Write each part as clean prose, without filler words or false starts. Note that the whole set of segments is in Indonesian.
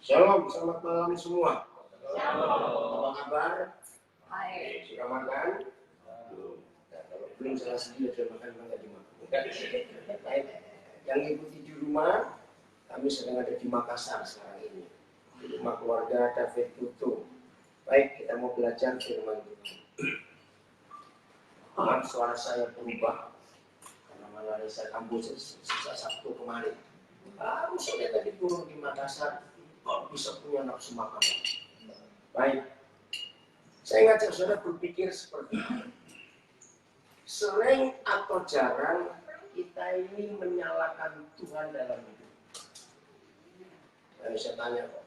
Shalom, selamat malam semua. Shalom. Apa kabar? Baik. Sudah makan? Nah, kalau belum salah sedih sudah makan, maka dimakan. Baik. Yang ikuti di rumah, kami sedang ada di Makassar sekarang ini. Di rumah keluarga David Tutu. Baik, kita mau belajar firman Tuhan. Suara saya berubah karena malah saya kampus sisa Sabtu kemarin. Saya tadi turun di Makassar, kok bisa punya nafsu makan. Baik, saya ngajak saudara berpikir seperti ini. Sering atau jarang kita ini menyalahkan Tuhan dalam hidup. Dan saya tanya kok,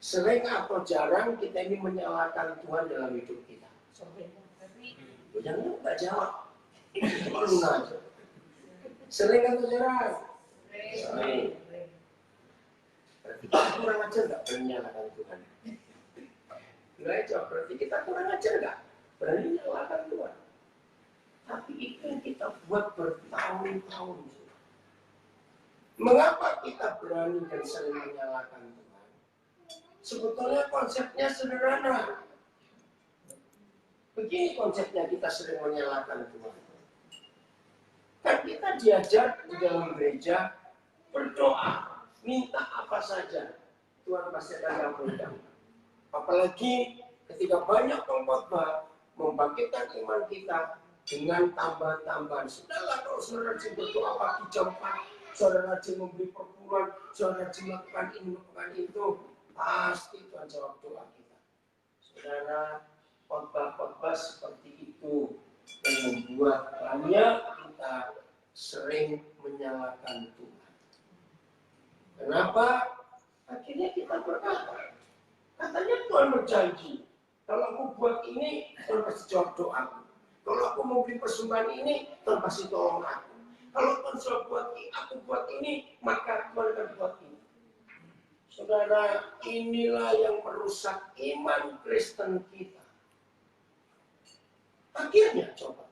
sering atau jarang kita ini menyalahkan Tuhan dalam hidup kita? Jangan nggak jawab. Lu aja. Sering atau jarang? Sering. Berarti kita kurang ajar nggak berani menyalahkan Tuhan? Nggak jawab. Berarti kita kurang ajar nggak berani menyalahkan Tuhan? Tapi itu yang kita buat bertahun-tahun. Mengapa kita berani dan sering menyalahkan Tuhan? Sebetulnya konsepnya sederhana. Begini konsepnya kita sering menyalahkan Tuhan. Kan kita diajar di dalam gereja berdoa, minta apa saja, Tuhan pasti akan kabulkan. Apalagi ketika banyak pengkhotbah membangkitkan iman kita dengan tambahan-tambahan. Sudahlah kalau saudara rajin berdoa pagi jam 4, saudara rajin memberi perpuluhan, saudara rajin melakukan ini, melakukan itu, pasti Tuhan jawab doa kita. Saudara, khotbah-khotbah seperti itu yang membuat banyak kita sering menyalahkan Tuhan. Kenapa? Akhirnya kita berkata, katanya Tuhan berjanji, kalau aku buat ini, Tuhan pasti jawab doaku. Kalau aku mau beli persembahan ini, Tuhan pasti tolong aku. Kalau Tuhan sudah buat ini, aku buat ini, maka Tuhan akan buat ini. Saudara, inilah yang merusak iman Kristen kita. Akhirnya coba,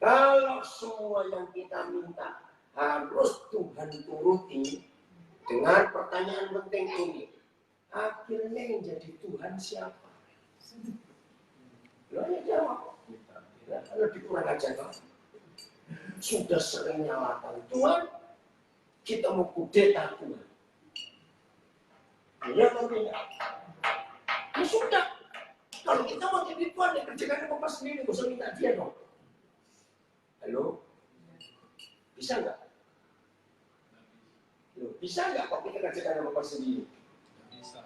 kalau semua yang kita minta harus Tuhan turuti dengan pertanyaan penting ini, akhirnya yang jadi Tuhan siapa? Lalu jawab, lebih kurang ajar kan? Sudah sering nyalakan Tuhan, kita mau kudeta Tuhan. Ya tentunya. Ya sudah. Kalau kita mau jadi Tuhan, ya kerjakan apa sendiri, gak usah minta dia dong. Halo? Bisa nggak? Bisa nggak kok kita kerjakan apa sendiri? Bisa.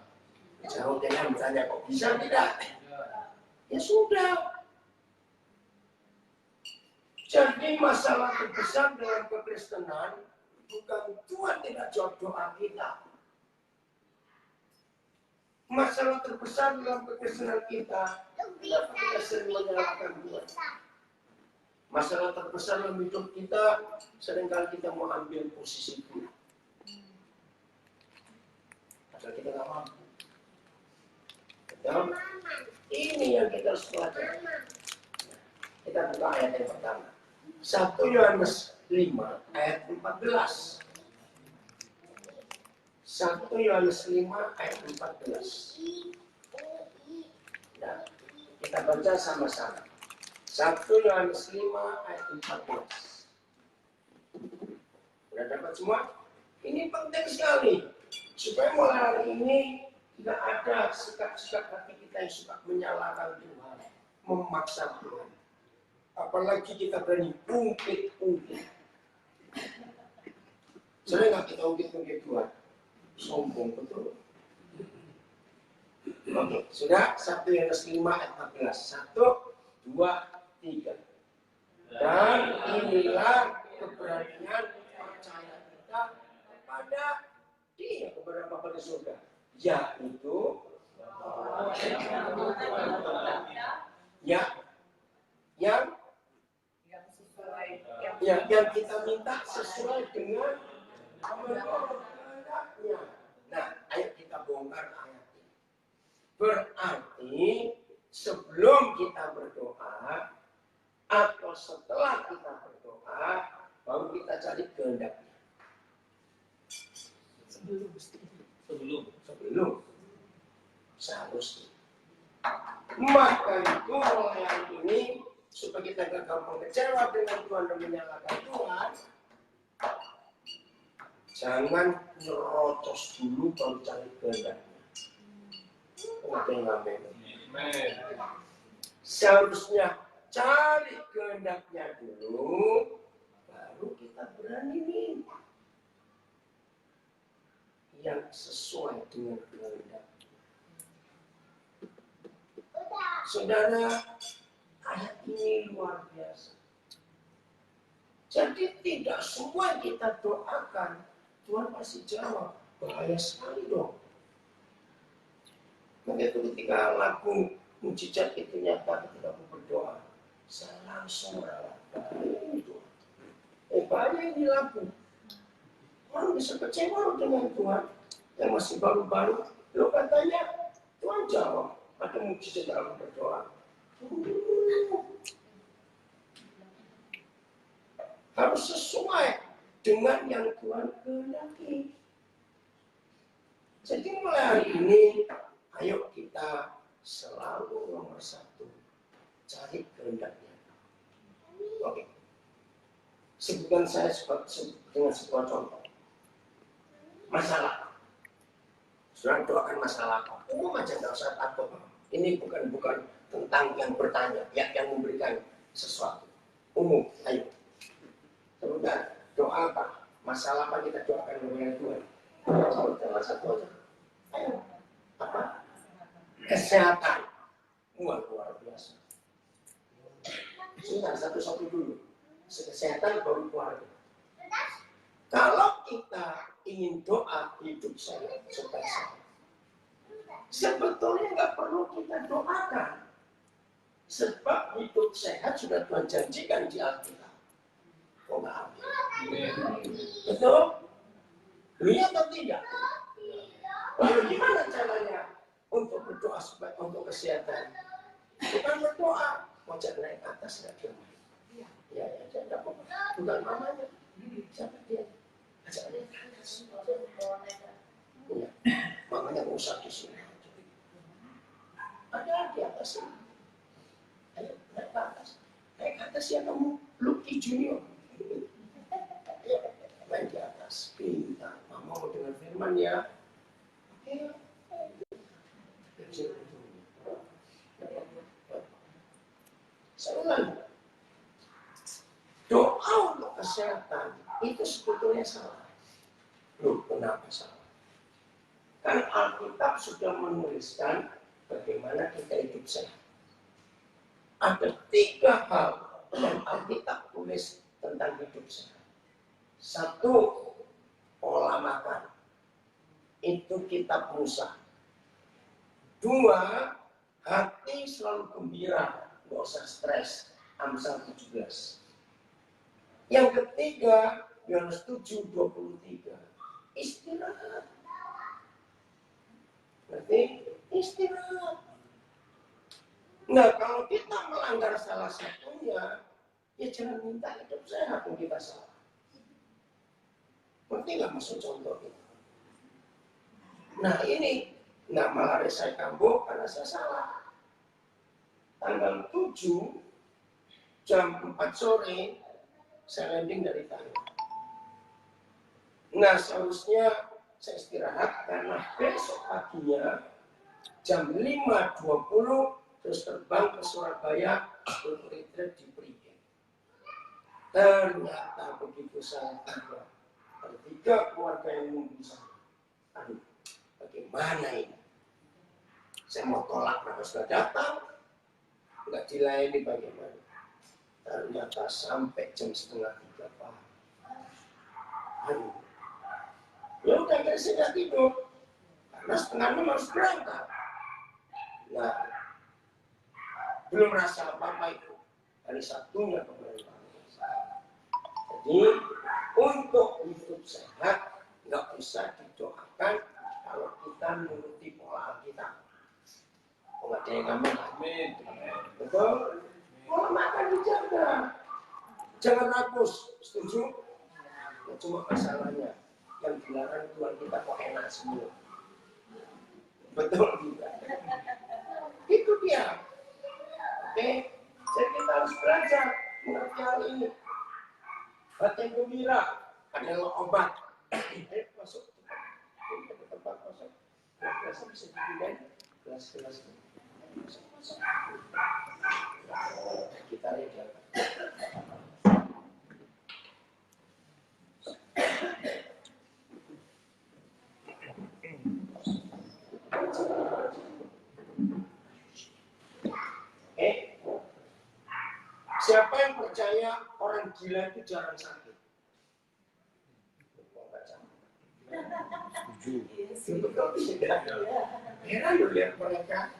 Jauh dengan bertanya kok bisa tidak? Ya sudah. Jadi masalah terbesar dalam kekristenan bukan Tuhan tidak jawab doa kita. Masalah terbesar dalam kekristenan kita, kenapa kita sering menyalahkan Tuhan? Masalah terbesar dalam hidup kita, seringkali kita mau ambil posisi Tuhan. Padahal kita nggak mampu. Dan ini yang kita harus pelajari. Kita buka ayat yang pertama. 1 Yohanes 5 ayat 14. 1 Yohanes 5 ayat 14. Nah, kita baca sama-sama. 1 Yohanes 5 ayat 14. Sudah dapat semua? Ini penting sekali. Supaya mulai hari ini tidak ada sikap-sikap hati kita yang suka menyalahkan Tuhan, memaksa Tuhan. Apalagi kita berani ungkit-ungkit. Sering nggak kita ungkit-ungkit Tuhan? Sombong betul. Oke, sudah 1 Yohanes 5 ayat 14. 1, 2, 3. Dan inilah keberanian percaya kita kepada Dia, kepada Bapa di surga, yaitu yang kita minta sesuai dengan kehendaknya. Nah, ayo kita bongkar ayat ini. Berarti sebelum kita berdoa atau setelah kita berdoa, baru kita cari kehendaknya. Sebelum seharusnya. Maka itu mulai hari ini supaya kita gak gampang kecewa dengan Tuhan dan menyalahkan Tuhan, jangan nyerocos dulu baru cari kehendaknya. Seharusnya cari kehendaknya dulu, baru kita berani minta yang sesuai dengan kehendak. Saudara, ayat ini luar biasa. Jadi tidak semua yang kita doakan Tuhan pasti jawab. Bahaya sekali dong. Begitu ketika lagu mujizat itu nyata ketika aku berdoa, saya langsung bahaya itu. Bahaya ini lagu. Orang bisa kecewa dengan Tuhan yang masih baru-baru. Lo katanya Tuhan jawab. Ada mujizat dalam berdoa. Harus sesuai dengan yang Tuhan kehendaki. Jadi mulai hari ini, ayo kita selalu nomor satu, cari kehendaknya. Oke. Sebutkan saya dengan sebuah contoh. Masalah. Sudah doakan masalah apa? Umum aja, nggak usah takut. Ini bukan tentang yang bertanya, yang memberikan sesuatu. Umum, ayo. Sebentar, doa apa? Masalah apa kita doakan kepada Tuhan? Salah satu aja. Ayo. Apa? Kesehatan. Luar biasa. Sebentar, satu-satu dulu. Kesehatan baru keluarga. Kalau kita ingin doa hidup saya supaya sehat, sebetulnya nggak perlu kita doakan. Sebab hidup sehat sudah Tuhan janjikan di Alkitab. Oh nggak ada. Betul? Iya atau tidak? Lalu gimana caranya untuk berdoa supaya untuk kesehatan? Bukan berdoa, wajah naik atas nggak dia. Ya, tidak apa-apa. Bukan mamanya. Siapa dia? Ajak naik atas. Ya, mamanya nggak usah di sini. Ada di atas ini. Ayo, naik ke atas. Naik ke atas ya kamu, Lucky Junior. Ayo, main di atas. Pintar. Mama mau dengar firman ya. Oke. Saya ulangi. Doa untuk kesehatan itu sebetulnya salah. Loh, kenapa salah? Kan Alkitab sudah menuliskan bagaimana kita hidup sehat. Ada 3 hal yang Alkitab tulis tentang hidup sehat. 1, pola makan. Itu kitab Musa. 2, hati selalu gembira, nggak usah stres. Amsal 17. Yang ketiga, Yohanes 7:23. Istirahat. Berarti istirahat. Nah, kalau kita melanggar salah satunya, ya jangan minta hidup sehat kalau kita salah. Berarti nggak masuk contoh itu. Nah ini, malah saya kambuh karena saya salah. Tanggal 7, jam 4 sore, saya landing dari Thailand. Nah seharusnya saya istirahat karena besok paginya jam 5.20 terus terbang ke Surabaya untuk retreat di Prigen. Ternyata begitu saya tiba, ada 3 keluarga yang nunggu saya. Aduh, bagaimana ini? Saya mau tolak, mereka sudah datang, nggak dilayani bagaimana? Ternyata sampai jam 2:30 pagi. Aduh. Ya udah nggak bisa tidur. Karena 5:30 harus berangkat. Nah, belum rasa apa-apa itu. Hari Sabtunya kemarin. Jadi, untuk hidup sehat, nggak bisa didoakan kalau kita menuruti pola Alkitab. Oh, nggak ada yang amin. Betul? Pola makan dijaga. Jangan rakus, setuju? Ya, cuma masalahnya yang dilarang Tuhan kita kok enak semua. Betul juga. Itu dia. Oke, jadi kita harus belajar mengerti hal ini. Hati yang gembira adalah obat. Ayo masuk. Ke tempat masuk. Gelas bisa dipindahin. Gelas-gelas. Masuk. Kita lihat. Siapa yang percaya orang gila itu jarang sakit? Setuju. Heran loh lihat mereka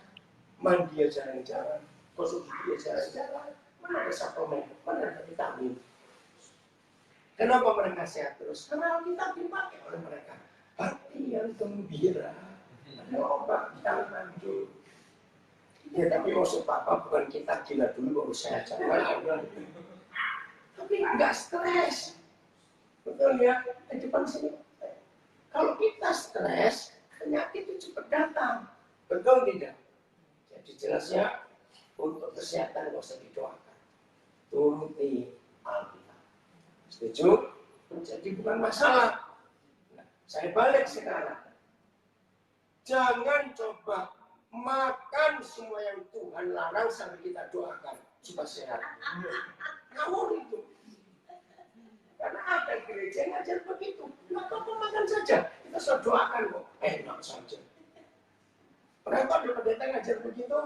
mandi jarang-jarang, gosok gigi jarang-jarang. Mana ada suplemen, mana ada vitamin. Kenapa mereka sehat terus? Karena kita dipakai oleh mereka. Hati yang gembira, ada obat yang manjur. Ya tapi maksud Papa bukan kita gila dulu baru sehat. Tapi nggak stres. Betul ya? Di depan sini. Kalau kita stres, penyakit itu cepat datang. Betul tidak? Jadi jelasnya untuk kesehatan nggak usah didoakan. Turuti Alkitab. Setuju? Jadi bukan masalah. Nah, saya balik sekarang. Jangan coba makan semua yang Tuhan larang sampai kita doakan supaya sehat. Ngawur itu. Karena ada gereja yang ngajar begitu. Nggak apa-apa makan saja. Kita sudah doakan kok. Enak saja. Kenapa ada pendeta ngajar begitu?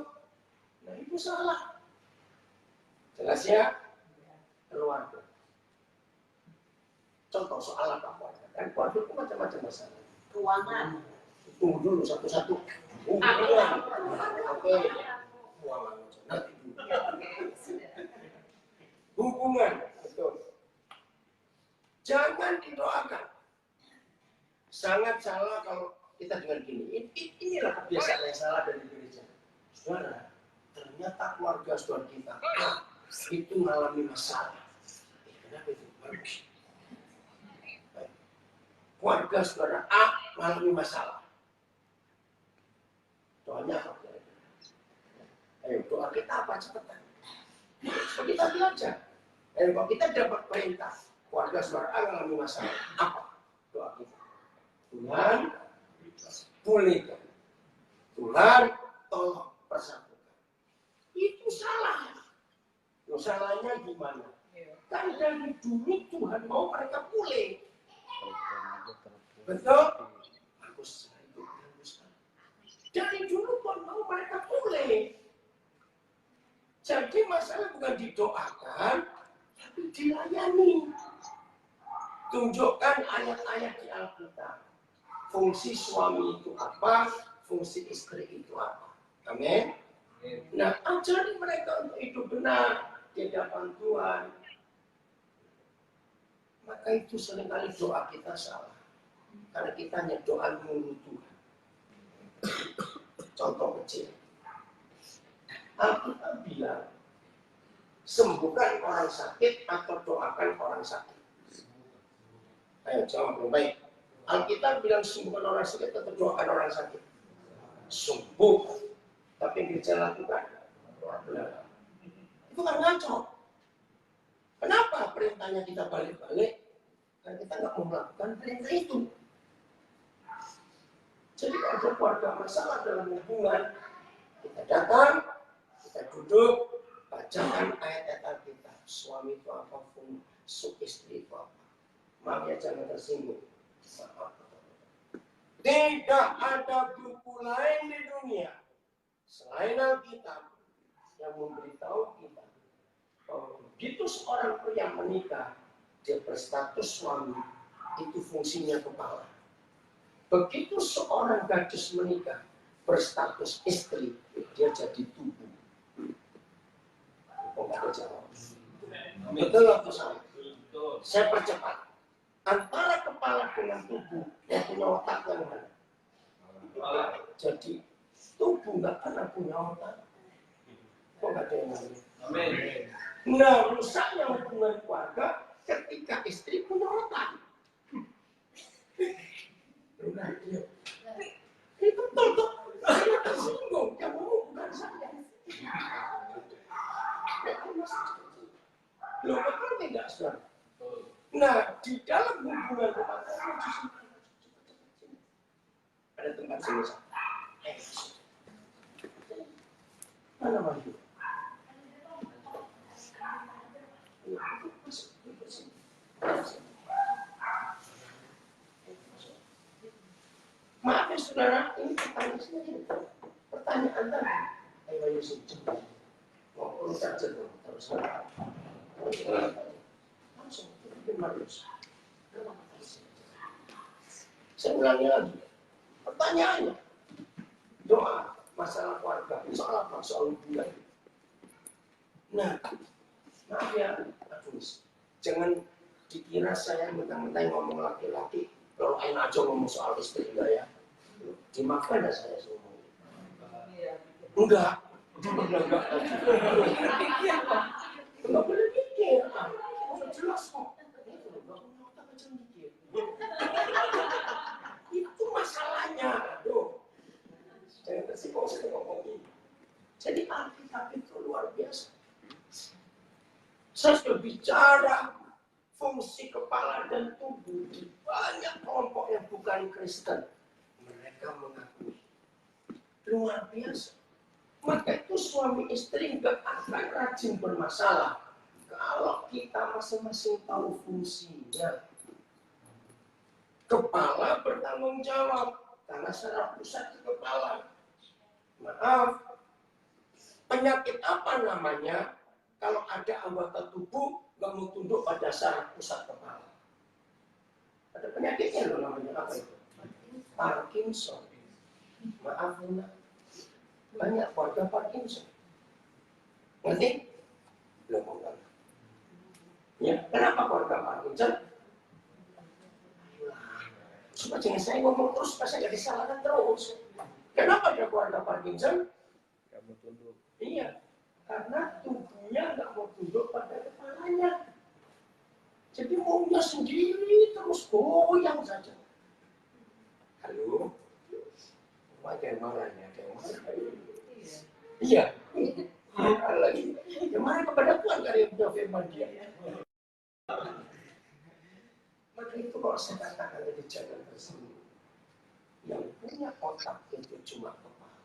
Nah itu salah. Jelas ya? Keluarga. Contoh soal apa keluarga? Kan keluarga itu macam-macam masalah. Ruangan. Tunggu dulu satu-satu. Hubungan. Oke. Nanti dulu. Hubungan. Betul. Jangan didoakan. Sangat salah kalau kita dengar gini. Inilah kebiasaan yang salah dari gereja. Saudara, ternyata keluarga saudara kita itu mengalami masalah. Kenapa itu? Bagus. Keluarga saudara A mengalami masalah. Doanya apa? Ayo doa kita apa cepetan? Kita belajar. Kalau kita dapat perintah, keluarga saudara A mengalami masalah. Apa? Doa kita. Tuhan, pulihkan. Tuhan, tolong persatukan. Itu salah. Loh, salahnya gimana? Kan dari dulu Tuhan mau mereka pulih. Betul? Bagus. Dari dulu Tuhan mau mereka pulih. Jadi masalah bukan didoakan, tapi dilayani. Tunjukkan ayat-ayat di Alkitab. Fungsi suami itu apa, fungsi istri itu apa. Amin. Nah, ajari mereka untuk hidup benar di hadapan Tuhan. Maka itu seringkali doa kita salah. Karena kita hanya doa menurut Tuhan. Contoh kecil. Alkitab bilang, sembuhkan orang sakit atau doakan orang sakit. Ayo jawab yang baik. Alkitab bilang sembuhkan orang sakit atau doakan orang sakit. Sembuh. Tapi yang gereja lakukan doa benar. Itu kan ngaco. Kenapa perintahnya kita balik-balik? Karena kita nggak mau melakukan perintah itu. Jadi kalau ada keluarga masalah dalam hubungan, kita datang, kita duduk, bacakan ayat-ayat Alkitab. Suami itu apa, istri itu apa. Maaf ya, jangan tersinggung. Maaf. Tidak ada buku lain di dunia selain Alkitab yang memberitahu kita bahwa begitu seorang pria menikah, dia berstatus suami, itu fungsinya kepala. Begitu seorang gadis menikah, berstatus istri, dia jadi tubuh. Oh, nggak ada jawab. Betul atau salah? Saya percepat. Antara kepala dengan tubuh, yang punya otak yang mana? Jadi tubuh nggak pernah punya otak. Kok nggak ada yang lain? Amin. Nah, rusaknya hubungan keluarga ketika istri punya otak. Itu betul tuh. tersinggung, yang ngomong bukan saya. Loh, betul tidak, saudara? Nah, di dalam hubungan rumah tangga justru ada tempat sini. Mana maju? Maaf ya saudara, ini pertanyaan sendiri. Pertanyaan tadi. Ayo Yusuf cepat. Mau urus saja dong, terus langsung Marius. Saya ulangi lagi. Pertanyaannya, doa masalah keluarga, soal apa? Soal hubungan. Nah, maaf ya, Agus, jangan dikira saya mentang-mentang ngomong laki-laki, kalau enak aja ngomong soal istri enggak ya. Dimakan ya saya semua. Enggak. Enggak boleh pikir. Udah jelas kok. Itu masalahnya. Aduh. Jangan tersinggung saya ngomong ini. Jadi Alkitab itu luar biasa. Saya sudah bicara fungsi kepala dan tubuh di banyak kelompok yang bukan Kristen. Mereka mengakui. Luar biasa. Maka itu suami istri nggak akan rajin bermasalah kalau kita masing-masing tahu fungsinya. Kepala bertanggung jawab karena saraf pusat di kepala. Maaf, penyakit apa namanya kalau ada anggota tubuh nggak mau tunduk pada saraf pusat kepala? Ada penyakitnya loh, namanya apa itu? Parkinson. Maaf, banyak keluarga Parkinson. Ngerti? Belum enggak. Ya, kenapa keluarga Parkinson? Supaya jangan saya ngomong terus, supaya saya disalahkan terus. Kenapa ada keluarga Parkinson? Kamu tunduk. Iya, karena tubuhnya nggak mau tunduk pada kepalanya. Jadi maunya sendiri terus goyang saja. Halo? Ada yang marah ya, ada yang marah. Iya. Lagi. Yang marah kepada Tuhan dari punya firman dia. Maka itu kalau saya katakan dari jangan tersinggung. Yang punya otak itu cuma kepala.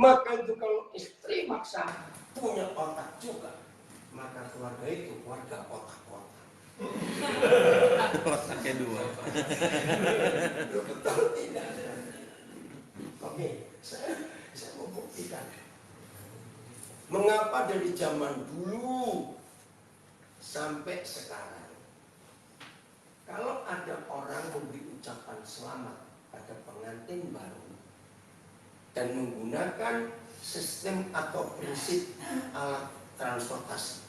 Maka itu kalau istri maksa punya otak juga, maka keluarga itu keluarga otak-otak. Otaknya dua. Betul tidak? Oke, saya mau buktikan. Mengapa dari zaman dulu sampai sekarang, kalau ada orang memberi ucapan selamat pada pengantin baru dan menggunakan sistem atau prinsip alat transportasi,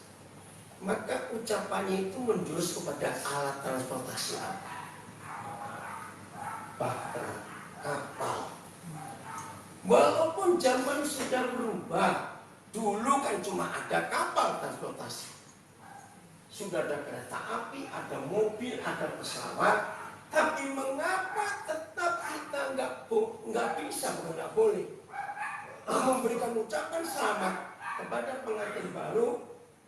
maka ucapannya itu menjurus kepada alat transportasi apa? Bahkan kapal. Walaupun zaman sudah berubah, dulu kan cuma ada kapal transportasi. Sudah ada kereta api, ada mobil, ada pesawat. Tapi mengapa tetap kita nggak bisa, nggak boleh memberikan ucapan selamat kepada pengantin baru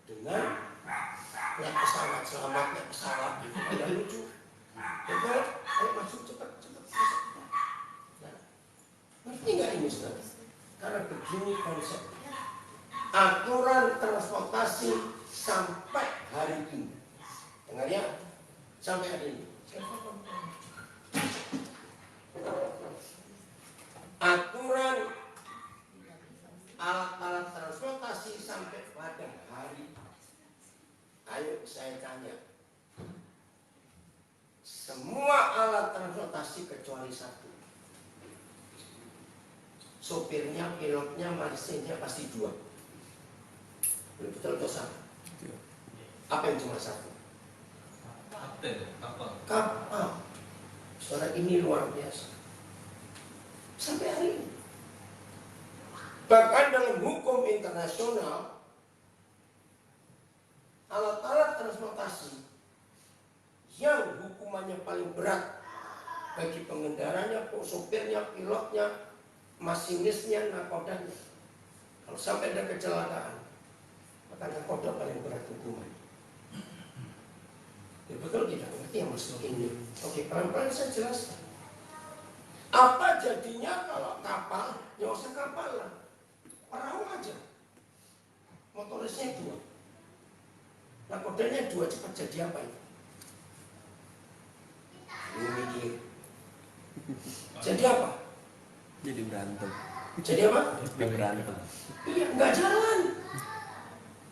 dengan naik pesawat, selamat naik pesawat, itu ada lucu. Betul? Ayo masuk cepat. Ngerti nggak ini, saudara? Karena begini konsepnya. Aturan transportasi sampai hari ini. Dengar ya? Sampai hari ini. Aturan alat-alat transportasi sampai pada hari ini. Ayo saya tanya. Semua alat transportasi kecuali satu. Sopirnya, pilotnya, marsennya pasti dua. Betul atau salah? Apa yang cuma satu? Kapal. Suara ini luar biasa. Sampai hari ini. Bahkan dalam hukum internasional, alat-alat transportasi yang hukumannya paling berat bagi pengendaranya, sopirnya, pilotnya, masinisnya, nakodanya. Kalau sampai ada kecelakaan, maka nakoda paling berat hukuman. Ya, betul tidak ngerti ya Mas ini? Oke, pelan-pelan saya jelaskan. Apa jadinya kalau kapal, ya usah kapal lah, perahu aja. Motorisnya 2, nakodanya 2, cepat jadi apa itu? Ini mikir. Jadi apa? Jadi berantem. Jadi apa? Jadi berantem. Iya, nggak jalan.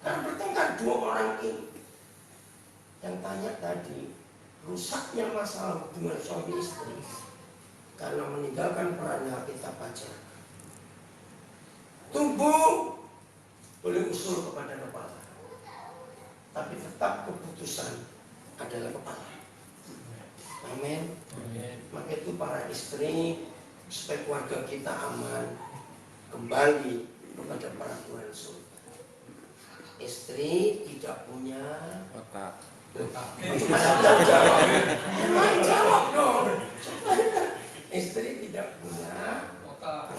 Karena bertengkar 2 orang ini. Yang tanya tadi, rusaknya masalah hubungan suami istri karena meninggalkan peran kita pacar. Tubuh boleh usul kepada kepala, tapi tetap keputusan adalah kepala. Amin. Maka itu para istri, supaya keluarga kita aman, kembali kepada peraturan surga. Istri tidak punya Otak. Jawab dong. Istri tidak punya otak.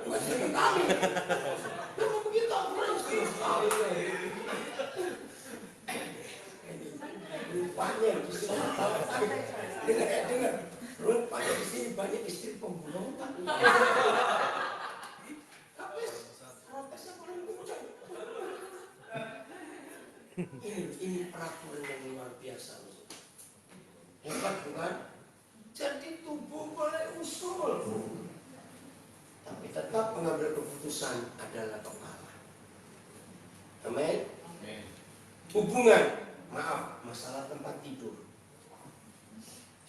Masih ketahui. Kalau begitu aku terus tahu. Rupanya di sini dengar. Rupanya di sini banyak istri pembunuh. Ini peraturan yang luar biasa. Hebat bukan? Jadi tubuh boleh usul, tapi tetap mengambil keputusan adalah kepala. Amin. Hubungan, maaf, masalah tempat tidur.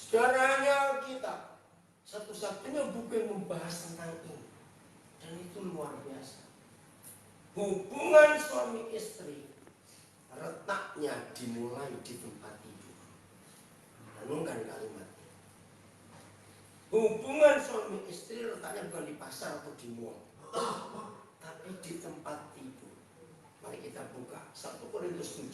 Saudaranya kita, satu-satunya buku yang membahas tentang ini, dan itu luar biasa. Hubungan suami istri letaknya dimulai di tempat tidur. Renungkan kalimatnya. Hubungan suami istri letaknya bukan di pasar atau di mall, tapi di tempat tidur. Mari kita buka 1 Korintus 7.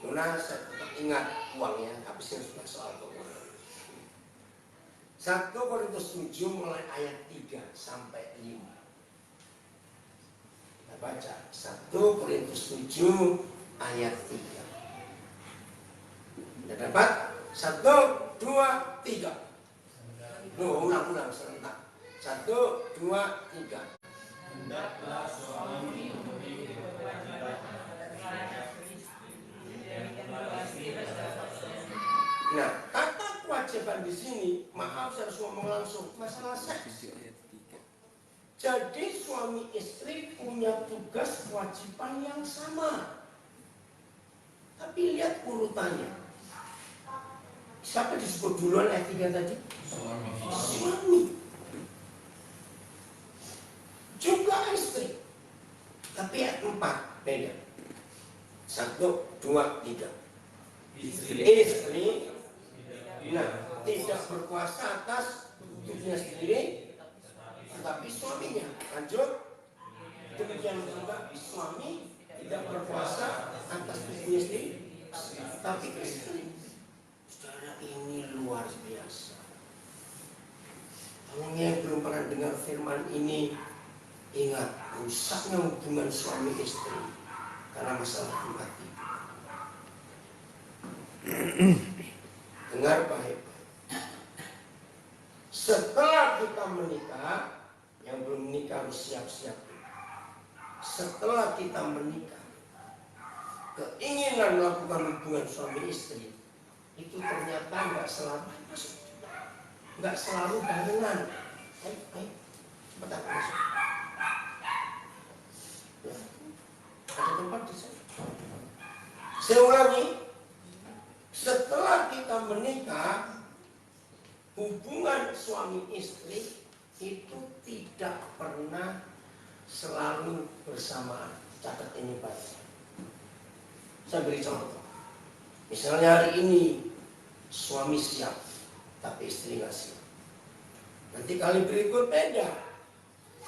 Nona, saya tetap ingat uangnya, habisnya sudah soal keuangan. 1 Korintus 7 mulai ayat 3 sampai 5. Baca 1 Korintus 7 ayat 3. Sudah dapat? 1, 2, 3. Ulang serentak. 1, 2, 3. Hendaklah suami memiliki kewajiban Nah, kata kewajiban di sini, maaf saya harus ngomong langsung, masalah seks. Jadi suami istri punya tugas kewajiban yang sama. Tapi lihat urutannya. Siapa disebut duluan ayat 3 tadi? Suami. Juga istri. Tapi ayat 4 beda. 1, 2, 3. Istri tidak berkuasa atas tubuhnya sendiri, tetapi suaminya. Lanjut. Demikian juga suami tidak berkuasa atas tubuhnya sendiri, tapi istri. Saudara, ini luar biasa. Kalau yang belum pernah dengar firman ini, ingat rusaknya hubungan suami istri karena masalah tempat tidur. Dengar baik-baik. Setelah kita menikah, yang belum menikah harus siap-siap. Setelah kita menikah, keinginan melakukan hubungan suami istri itu ternyata nggak selalu barengan. Ayo, cepat masuk. Ya. Ada tempat di sana. Saya ulangi. Setelah kita menikah, hubungan suami istri itu tidak pernah selalu bersamaan. Catat ini baik. Saya beri contoh. Misalnya hari ini suami siap, tapi istri nggak siap. Nanti kali berikut beda.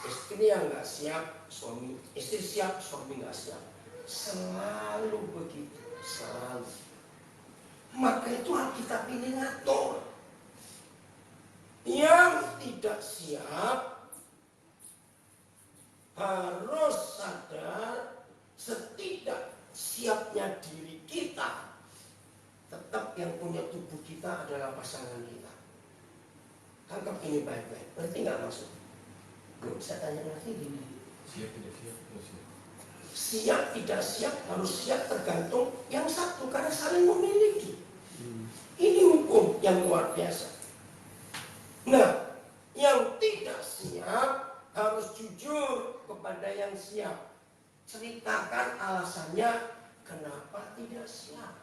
Istri yang nggak siap, istri siap, suami nggak siap. Selalu begitu, selalu. Maka itu Alkitab ini ngatur. Yang tidak siap harus sadar setidak siapnya diri kita, tetap yang punya tubuh kita adalah pasangan kita. Tangkap ini baik-baik. Berarti nggak masuk? Belum, saya tanya lagi gini. Siap tidak siap? Siap tidak siap harus siap tergantung yang satu karena saling memiliki. Ini hukum yang luar biasa. Nah, yang tidak siap harus jujur kepada yang siap. Ceritakan alasannya kenapa tidak siap.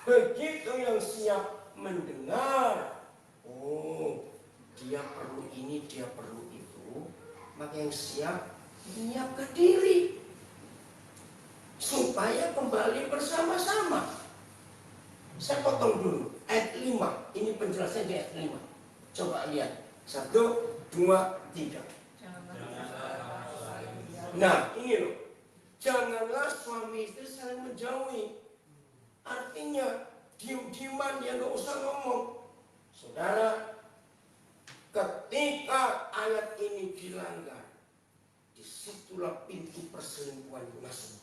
Begitu yang siap mendengar, oh dia perlu ini, dia perlu itu, maka yang siap menyiapkan diri supaya kembali bersama-sama. Saya potong dulu ayat 5. Ini penjelasannya di ayat 5. Coba lihat 1, 2, 3. Nah ini loh, janganlah suami istri saling menjauhi. Artinya diam-diaman, ya nggak usah ngomong. Saudara, ketika ayat ini dilanggar, disitulah pintu perselingkuhan masuk.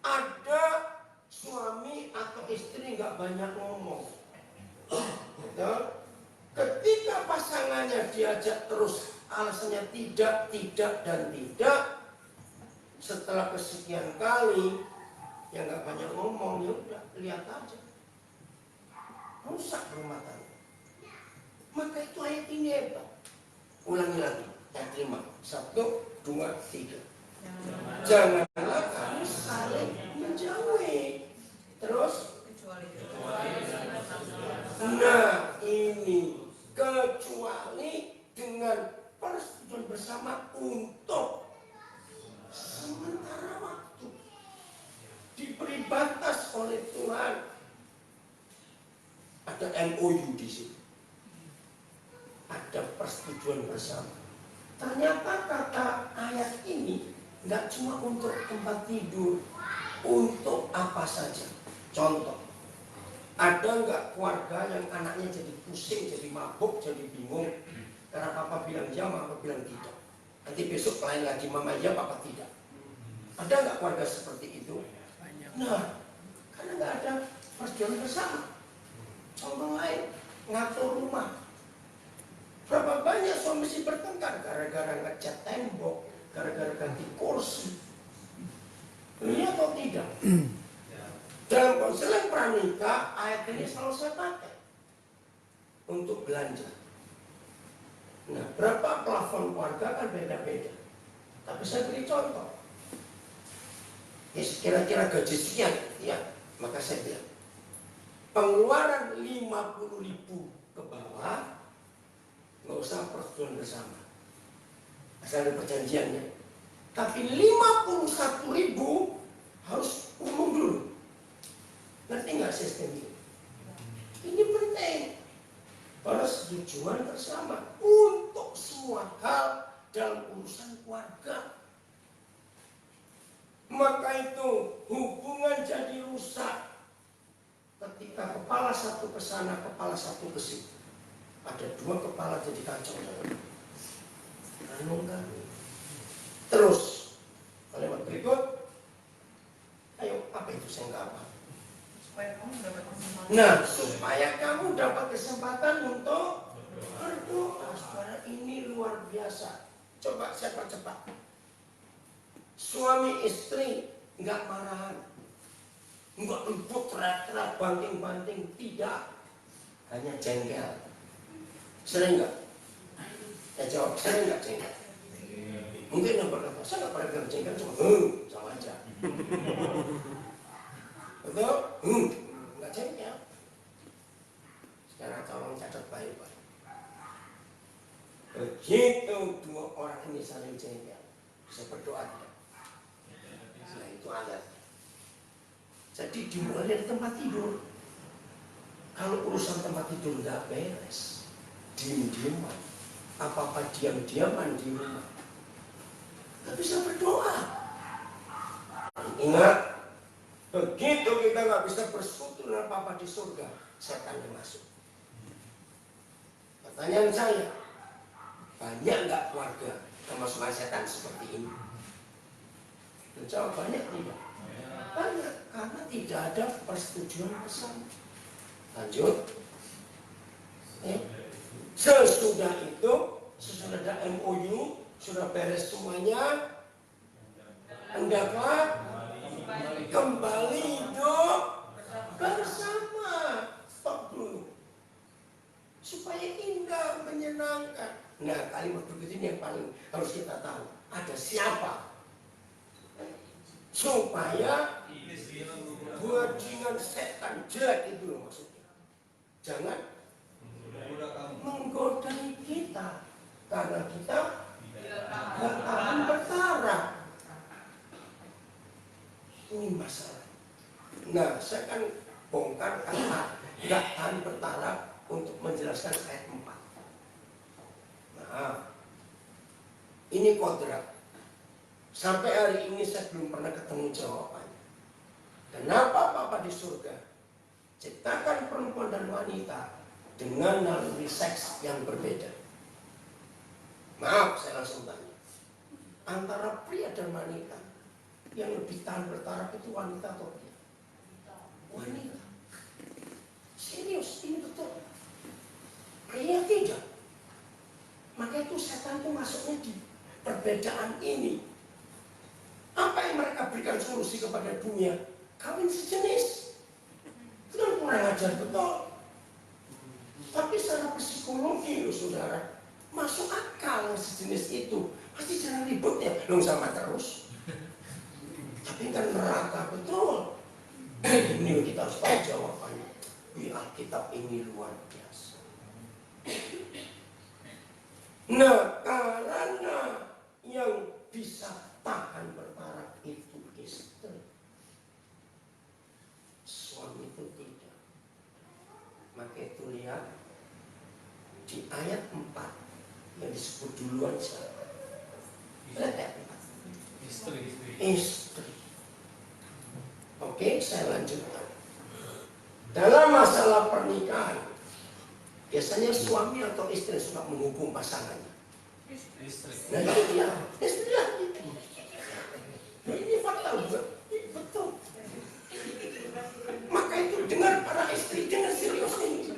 Ada suami atau istri nggak banyak ngomong, betul? Ketika pasangannya diajak terus, alasannya tidak, dan tidak. Setelah kesekian kali, yang nggak banyak ngomong, ya udah lihat aja, rusak rumah tangga. Maka itu ayat ini hebat. Ulangi lagi, ayat 5. 1, 2, 3. Janganlah kamu saling menjauhi. Terus, nah ini kecuali dengan persetujuan bersama untuk sementara waktu, diberi batas oleh Tuhan. Ada MOU di situ, ada persetujuan bersama. Ternyata kata ayat ini nggak cuma untuk tempat tidur, untuk apa saja. Contoh, ada nggak keluarga yang anaknya jadi pusing, jadi mabuk, jadi bingung karena papa bilang ya, mama bilang tidak. Nanti besok lain lagi, mama ya, papa tidak. Ada nggak keluarga seperti itu? Nah, karena nggak ada persetujuan bersama. Contoh lain, ngatur rumah. Berapa banyak suami istri bertengkar gara-gara ngecat tembok, gara-gara ganti kursi. Iya atau tidak? Dalam konseling pranikah, ayat ini selalu saya pakai untuk belanja. Nah, berapa plafon keluarga kan beda-beda. Tapi saya beri contoh. Ya, kira-kira gaji sekian, ya, maka saya bilang pengeluaran 50.000 ke bawah, nggak usah persetujuan bersama, asal ada perjanjiannya. Tapi 51.000 harus umum dulu. Ngerti nggak sistem ini? Ini penting. Persetujuan bersama untuk semua hal dalam urusan keluarga. Maka itu hubungan jadi rusak ketika kepala satu ke sana, kepala satu ke situ. Ada dua kepala jadi kacau. Terus kalimat berikut, ayo apa itu saya nggak apa? Nah, supaya kamu dapat kesempatan untuk berdoa. Saudara, ini luar biasa. Coba saya percepat. Suami istri nggak marahan, nggak ribut, teriak-teriak, banting-banting, tidak. Hanya jengkel. Sering nggak? Ya jawab, sering nggak jengkel? Mungkin yang berkata, saya nggak pernah bilang jengkel, cuma sama aja. Betul? Nggak jengkel. Sekarang tolong catat baik-baik. Begitu dua orang ini saling jengkel, saya berdoa tidak. Nah itu ayat. Jadi dimulai dari tempat tidur. Kalau urusan tempat tidur nggak beres, diam-diaman, apa-apa diam-diaman di rumah, nggak bisa berdoa. Ingat, begitu kita nggak bisa bersekutu dengan Bapa di surga, setan yang masuk. Pertanyaan saya, banyak nggak keluarga kemasukan setan seperti ini? Jawabannya tidak. Banyak, karena tidak ada persetujuan bersama. Lanjut. Sesudah itu, sesudah ada MOU, sudah beres semuanya, hendaklah kembali hidup bersama. Stop dulu. Supaya indah, menyenangkan. Nah, kalimat begitu ini yang paling harus kita tahu. Ada siapa? Supaya bajingan setan jelek itu loh maksudnya. Jangan menggodai kita. Karena kita gak tahan bertaraf. Ini masalah. Nah, saya kan bongkar kata gak tahan bertaraf untuk menjelaskan ayat 4. Nah, ini kodrat. Sampai hari ini saya belum pernah ketemu jawabannya. Kenapa Bapa di surga ciptakan perempuan dan wanita dengan naluri seks yang berbeda? Maaf, saya langsung tanya. Antara pria dan wanita, yang lebih tahan bertaraf itu wanita atau pria? Wanita. Serius, ini betul. Pria tidak. Maka itu setan itu masuknya di perbedaan ini. Apa yang mereka berikan solusi kepada dunia? Kawin sejenis. Itu kan kurang ajar betul. Tapi secara psikologi loh saudara, masuk akal yang sejenis itu. Pasti jangan ribut ya, belum sama terus. Tapi kan neraka betul. Ini kita harus tahu jawabannya. Di Alkitab ini luar biasa. Nah, karena yang bisa tahan bertaraf itu istri, suami itu tidak. Maka itu lihat di ayat 4 yang disebut duluan siapa? Ayat 4. Istri. Oke, saya lanjutkan. Dalam masalah pernikahan, biasanya suami atau istri suka menghukum pasangannya. Istri. Nah itu dia, istri lagi. Nah, ini fakta betul. Maka itu dengar para istri, dengar serius ini.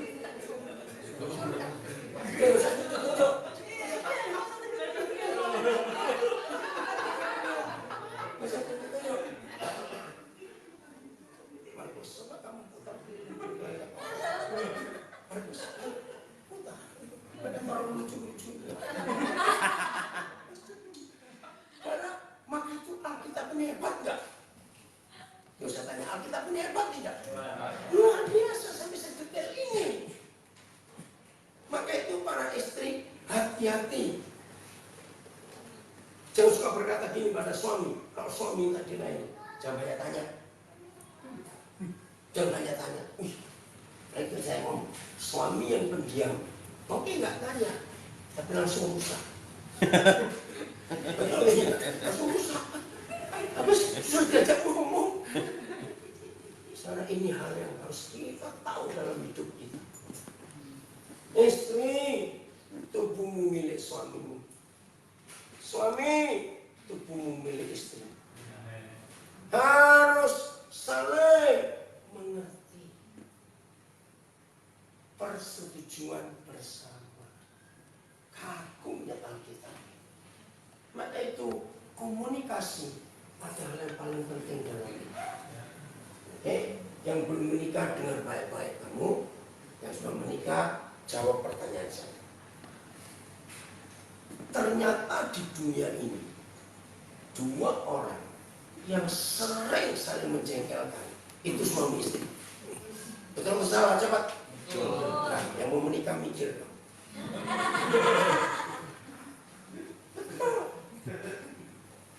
Markus, coba kamu putar. Markus, putar. Ada mau lucu-lucu. Karena maka itu Alkitab ini hebat enggak? Yo saya tanya, Alkitab ini hebat tidak? Luar biasa sampai sedetail ini. Maka itu para istri hati-hati. Jangan suka berkata gini pada suami. Kalau suami minta dilayani, jangan banyak tanya. Jangan banyak tanya. Itu saya ngomong, suami yang pendiam. Oke nggak tanya, tapi langsung rusak. Langsung rusak. Habis sudah diajak ngomong. Karena ini hal yang harus kita tahu dalam hidup kita. Istri, tubuhmu milik suamimu. Suami, tubuhmu milik istri. Harus saling mengerti. Persetujuan bersama. Kagumnya Alkitab. Maka itu komunikasi adalah yang paling penting dalam hidup. Oke, yang belum menikah dengar baik-baik kamu, yang sudah menikah jawab pertanyaan saya. Ternyata di dunia ini dua orang yang sering saling menjengkelkan itu suami istri. Betul masalah cepat. Nah, yang mau menikah mikir dong. Betul.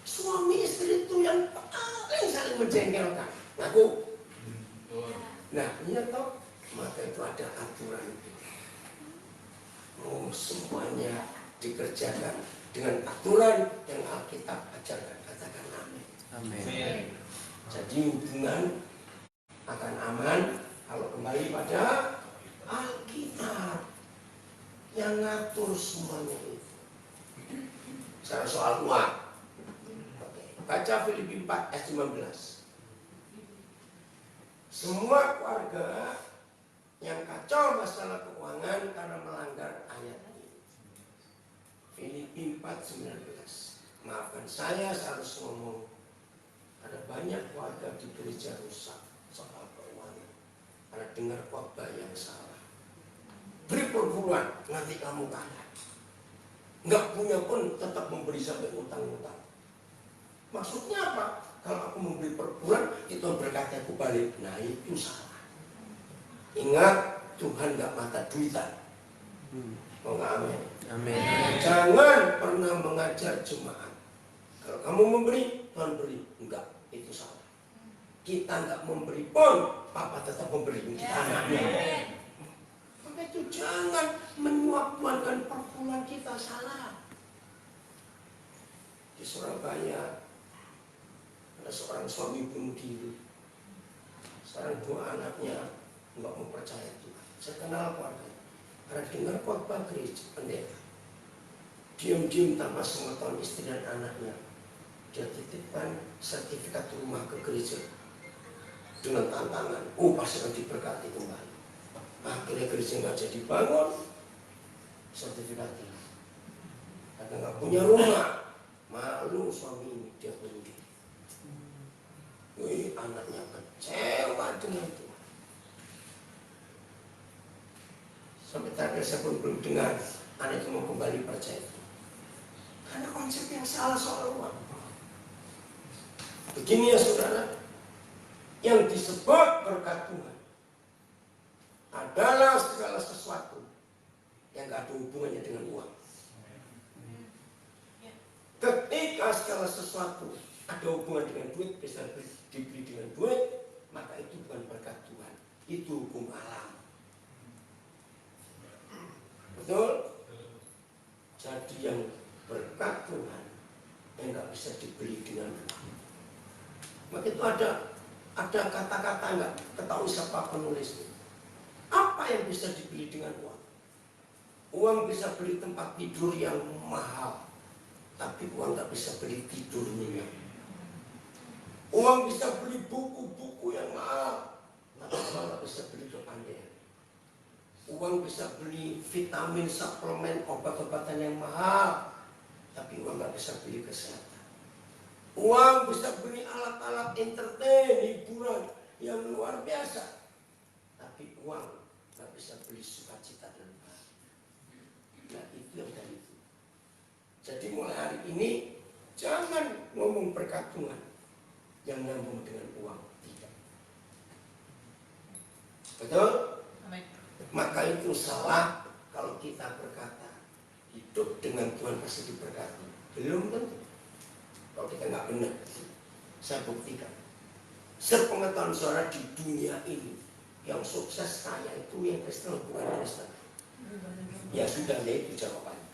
Suami istri itu yang paling saling menjengkelkan. Ngaku. Nah, iya toh, maka itu ada aturan. Oh, semuanya dikerjakan dengan aturan yang Alkitab ajarkan. Katakan amin. Amin. Jadi hubungan akan aman kalau kembali pada Alkitab yang ngatur semuanya itu. Sekarang soal uang. Oke. Baca Filipi 4 ayat 15. Semua keluarga yang kacau masalah keuangan karena melanggar ayat ini. Filipi 4:19. Maafkan saya harus ngomong. Ada banyak keluarga di gereja rusak soal keuangan karena dengar khotbah yang salah. Beri perpuluhan, nanti kamu kaya. Nggak punya pun tetap memberi sampai utang-utang. Maksudnya apa? Kalau aku memberi perpuluhan, itu berkata aku balik. Nah itu salah. Ingat, Tuhan nggak mata duitan. Oh nggak, amin. Amin. Jangan pernah mengajar jemaat. Kalau kamu memberi, Tuhan beri. Enggak, itu salah. Kita nggak memberi pun, Papa tetap memberi. Kita anaknya. Maka itu jangan menyuap-nyuapkan perpuluhan kita, salah. Di Surabaya ada seorang suami bunuh diri. Sekarang 2 anaknya nggak mau percaya Tuhan. Saya kenal keluarga. Karena dengar khotbah gereja pendeta, diam-diam tanpa sepengetahuan istri dan anaknya, dia titipkan sertifikat rumah ke gereja dengan tantangan, pasti akan diberkati kembali. Akhirnya gereja nggak jadi bangun, sertifikatnya. Karena nggak punya rumah, malu suami ini, dia bunuh diri. Wih, anaknya kecewa dengan itu. Sampai terakhir saya pun belum dengar anak itu mau kembali percaya itu. Karena konsep yang salah soal uang. Begini ya saudara, yang disebut berkat Tuhan adalah segala sesuatu yang gak ada hubungannya dengan uang. Ketika segala sesuatu ada hubungan dengan duit, bisa dibeli dengan duit, maka itu bukan berkat Tuhan, itu hukum alam. Betul? Jadi yang berkat Tuhan yang nggak bisa dibeli dengan uang. Maka itu ada kata-kata nggak ketahui siapa penulisnya. Apa yang bisa dibeli dengan uang? Uang bisa beli tempat tidur yang mahal, tapi uang nggak bisa beli tidurnya. Uang bisa beli buku-buku yang mahal, tapi uang nggak bisa beli kepandaian. Uang bisa beli vitamin, suplemen, obat-obatan yang mahal, tapi uang nggak bisa beli kesehatan. Uang bisa beli alat-alat entertain, hiburan yang luar biasa, tapi uang nggak bisa beli sukacita dan bahagia. Nah itu yang dari itu. Jadi mulai hari ini jangan ngomong berkat Tuhan yang nyambung dengan uang, tidak. Betul? Maka itu salah kalau kita berkata hidup dengan Tuhan pasti diberkati. Belum tentu. Kalau kita nggak benar, saya buktikan. Sepengetahuan saudara di dunia ini yang sukses kaya itu yang Kristen bukan Kristen. Ya sudah, ya itu jawabannya.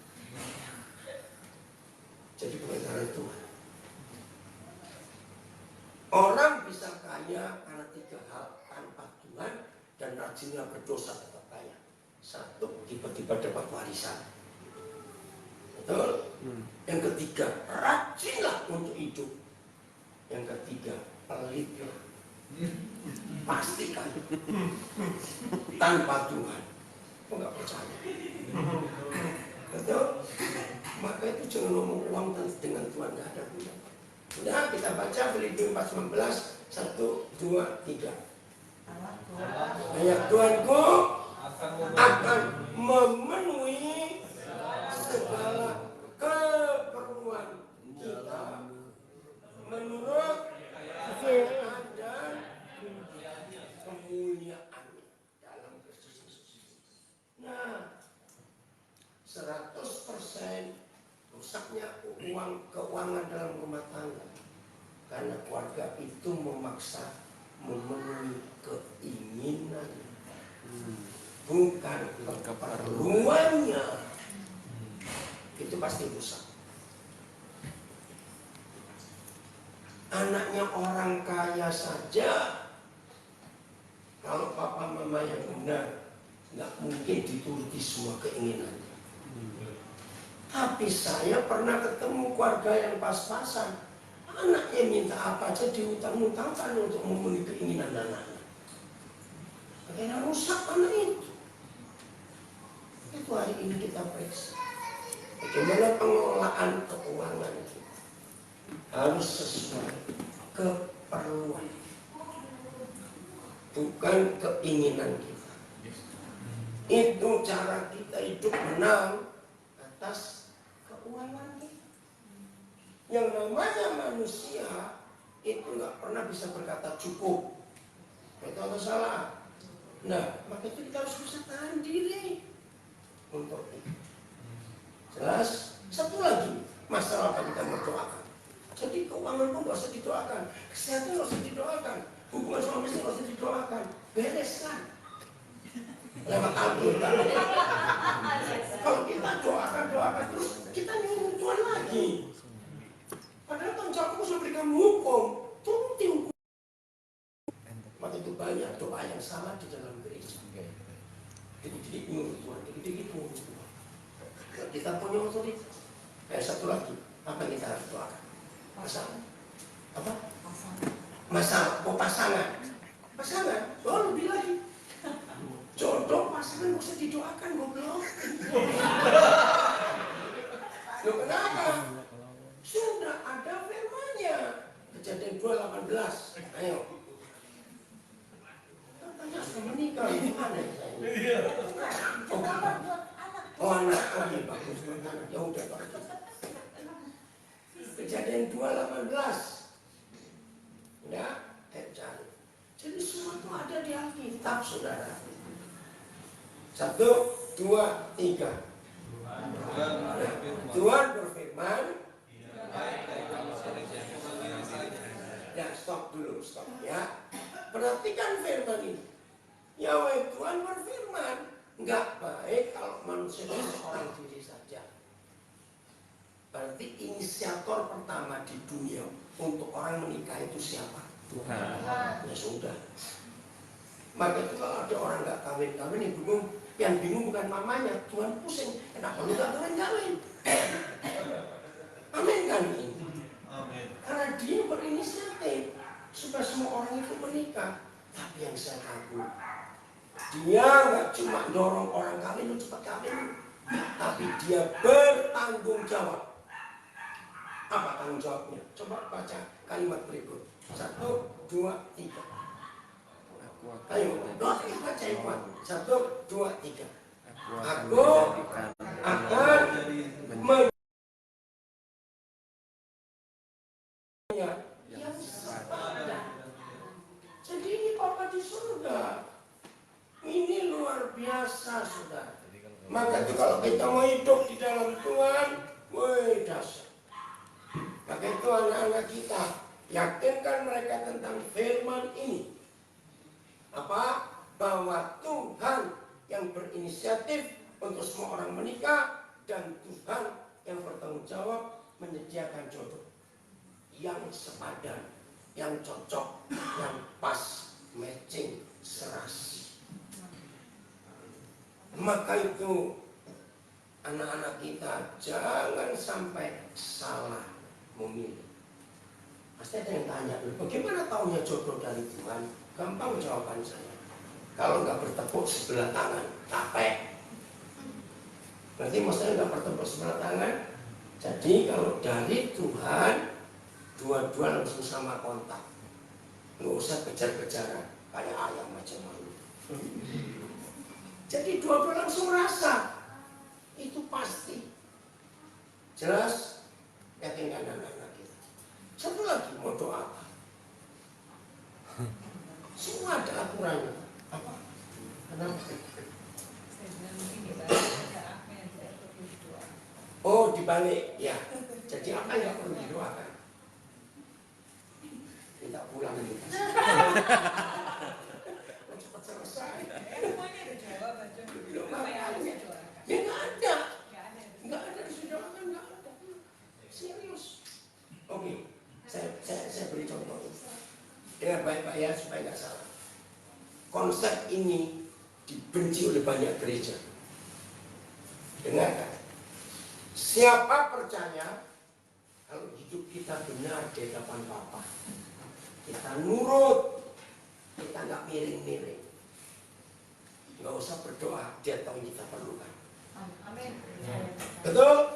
Jadi bukan karena Tuhan. Orang bisa kaya karena 3 hal: tanpa Tuhan dan rajinnya berdosa tetap kaya. 1, tiba-tiba dapat warisan. Betul? Yang ketiga, rajinlah untuk hidup. Yang ketiga, pelitlah. Pastikan tanpa Tuhan. Kok nggak percaya? Betul? Maka itu jangan ngomong uang dengan Tuhan nggak ada guna. Nah, kita baca Filipi 4:19, 1, 2, 3. Ayat Tuhanku akan memenuhi segala keperluan kita menurut keadaan dan kemuliaan dalam Kristus Yesus. Nah, 100% rusaknya keuangan dalam rumah tangga karena keluarga itu memaksa memenuhi keinginan, bukan keperluannya. Itu pasti rusak. Anaknya orang kaya saja, kalau papa mama yang benar, nggak mungkin dituruti semua keinginannya. Tapi saya pernah ketemu keluarga yang pas-pasan. Anaknya minta apa aja diutang-utangkan untuk memenuhi keinginan anaknya. Akhirnya rusak anak itu. Itu hari ini kita periksa. Bagaimana pengelolaan keuangan kita. Harus sesuai keperluan. Bukan keinginan kita. Itu cara kita hidup menang atas keuangan kita. Yang namanya manusia itu nggak pernah bisa berkata cukup. Itu atau salah. Nah, maka itu kita harus bisa tahan diri untuk itu. Jelas? Satu lagi masalah apa kita berdoakan. Jadi keuangan pun nggak usah didoakan, kesehatan nggak usah didoakan, hubungan suami istri nggak usah didoakan, bereskan. Lewat anggota. Kalau kita doakan terus kita nyuruh Tuhan lagi. Padahal tanggung jawabku sudah berikan hukum, turuti hukum. Maka itu banyak doa yang salah di dalam gereja. Dikit-dikit nyuruh Tuhan, dikit-dikit nyuruh Tuhan. Kita punya otoritas. Satu lagi, apa yang kita harus doakan? Masalah. Apa? Masalah. Oh, pasangan. Pasangan. Oh, lebih lagi. Jodoh pasangan bisa didoakan, goblok. Loh, kenapa? Sudah ada firman-Nya. Kejadian 2:18. Ayo. Katanya sudah menikah, gimana ya? Oh, anak. Oh, iya, bagus. Ya udah, bagus. Kejadian 2:18. Ya, cari. Jadi semua itu ada di Alkitab, saudara. 1, 2, 3. Tuhan berfirman. Ya, stop dulu, stop ya. Perhatikan firman ini. Yahweh Tuhan berfirman, enggak baik kalau manusia itu seorang diri saja. Berarti inisiator pertama di dunia untuk orang menikah itu siapa? Tuhan. Ya sudah. Maka itu kalau ada orang nggak kawin yang bingung, yang bingung bukan mamanya, Tuhan pusing. Kenapa lu nggak kawin? Amin kan ini? Karena dia berinisiatif supaya semua orang itu menikah. Tapi yang saya kagum, dia nggak cuma dorong orang kawin untuk cepat kawin, tapi dia bertanggung jawab. Apa tanggung jawabnya? Coba baca kalimat berikut. 1, 2, 3. Ayo, baca ikut. 1, 2, 3. Aku akan yang sepadan. Jadi ini Papa di surga. Ini luar biasa, saudara. Maka itu kalau kita mau hidup di dalam Tuhan, woi dasar. Maka itu anak-anak kita, yakinkan mereka tentang firman ini. Apa? Bahwa Tuhan yang berinisiatif untuk semua orang menikah, dan Tuhan yang bertanggung jawab menyediakan jodoh yang sepadan, yang cocok, yang pas, matching, serasi. Maka itu anak-anak kita jangan sampai salah memilih. Pasti ada yang tanya, bagaimana taunya jodoh dari Tuhan? Gampang jawaban saya. Kalau nggak bertepuk sebelah tangan, capek. Berarti maksudnya nggak bertepuk sebelah tangan. Jadi kalau dari Tuhan, dua-dua langsung sama kontak. Nggak usah kejar-kejaran kayak ayam macam-macam. Jadi dua-dua langsung rasa. Itu pasti. Jelas? Yakinkan anak-anak kita. Satu lagi, mau doa apa? Semua ada aturannya. Apa? Kenapa? Oh, dibalik. Ya. Jadi apa yang perlu didoakan? Kita pulang dulu. Cepat selesai. Ya nggak ada. Nggak ada didoakan, nggak ada. Serius. Oke. Saya beri contoh. baik-baik ya supaya nggak salah. Konsep ini dibenci oleh banyak gereja. Dengarkan. Siapa percaya kalau hidup kita benar di hadapan Bapa, kita nurut, kita nggak miring-miring, nggak usah berdoa, dia tahu yang kita perlukan. Amin. Betul?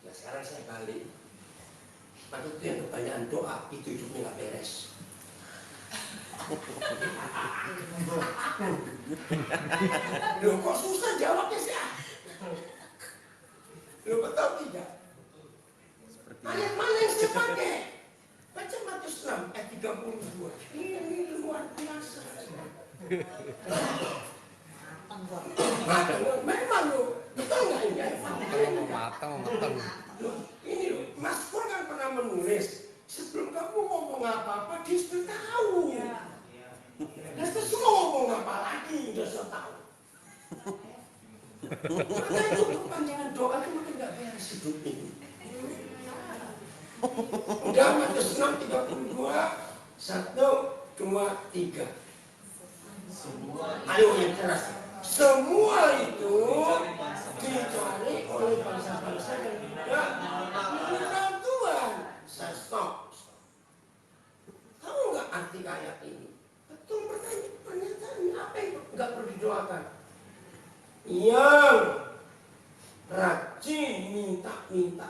Ya sekarang saya balik. Pada itu yang kebanyakan doa, itu hidupnya nggak beres. Loh kok susah jawabnya sih? Loh betul tidak? Ayat mana yang saya pakai? Baca Matius 6 ayat 32. Ini luar biasa. Memang loh, betul nggak ini? Matang. Ini loh, Mas Pur kan pernah menulis sebelum kamu ngomong apa-apa dia sudah tahu. Dan semua ngomong apa lagi dia sudah tahu. Maka itu kepanjangan doa itu makin nggak beres hidup ini. Udah Matius 6:32, 1, 2, 3. Ayo yang keras. Semua itu dicari oleh bangsa-bangsa yang tidak mengenal Tuhan. Saya stop. Tahu nggak arti ayat ini? Betul pernyataan apa yang nggak perlu didoakan? Yang rajin minta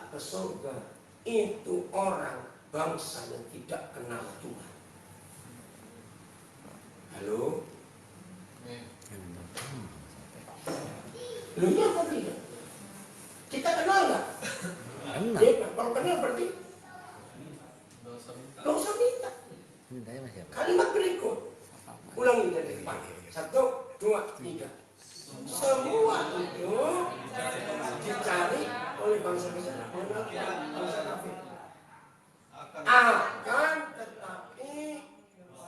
ke surga itu orang bangsa yang tidak kenal Tuhan. Halo? Lu iya apa tidak? Kita kenal nggak? Kenal. Kalau kenal berarti nggak usah minta. Kalimat berikut, ulangi dari depan. 1, 2, 3. Semua itu dicari oleh bangsa-bangsa kafir. Akan tetapi